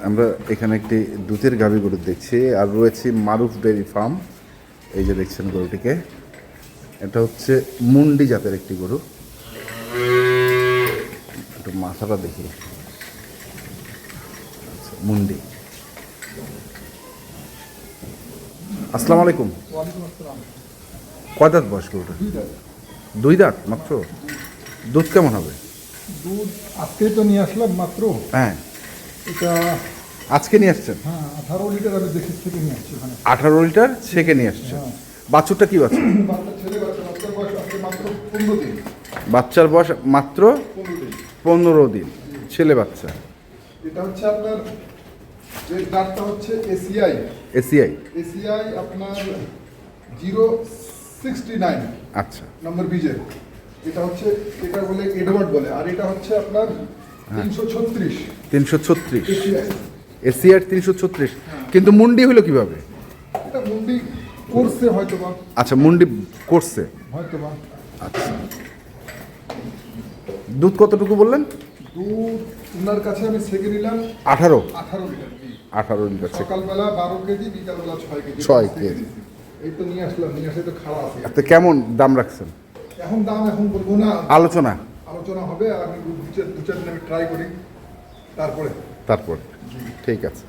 আমরা এখানে একটি দুধের গাভী গরু দেখছি, আর রয়েছে মারুফ ডেয়ারি ফার্ম। এই যে দেখছেন গরুটিকে, এটা হচ্ছে মুন্ডি জাতের একটি গরু। একটু মাথাটা দেখি, আচ্ছা মুন্ডি। আসসালামু আলাইকুম। কয় দাঁত বয়স গরুটা? 2 দাঁত মাত্র। দুধ কেমন হবে? দুধ আজকেই তো নিয়ে আসলাম মাত্র। হ্যাঁ, এটা আজকে নিয়ে আসছেন? হ্যাঁ 18 লিটার আমি দেখি থেকে নিয়ে আসছি ওখানে। 18 লিটার ছেঁকে নিয়ে আসছেন। হ্যাঁ। বাছুরটা কি বাছুর? বাচ্চা ছেলে বাচ্চা, বাচ্চার বয়স আজকে মাত্র 15 দিন। বাচ্চার বয়স মাত্র 15 দিন। 15 দিন, ছেলে বাচ্চা। এটা হচ্ছে আপনার যে জাতটা হচ্ছে এসিআই। এসিআই। এসিআই আপনার 069 আচ্ছা, নম্বর বীজের। এটা হচ্ছে, এটা বলে এডওয়ার্ড বলে, আর এটা হচ্ছে আপনার 336 336। এসিআই। এসিআর 336। কিন্তু মুন্ডি হলো কিভাবে? এটা মুন্ডি করছে হয়তো বা। আচ্ছা, মুন্ডি করছে হয়তো বা। আচ্ছা। দুধ কতটুকু বললেন? দুধ ওনার কাছে আমি ছেঁকে নিলাম 18 18 লিটার। 18 লিটার ছেঁকে। সকালবেলা 12 কেজি, বিকালবেলা 6 কেজি। 6 কেজি। এই তো নিয়ে আসলাম, নিয়ে আসলে তো খাওয়া আছে। তো কেমন দাম রাখছেন? এখন দাম এখন বলবো না, আলোচনা আলোচনা হবে। আর আমি দু চার দিন আমি ট্রাই করি, তারপরে। তারপর ঠিক আছে।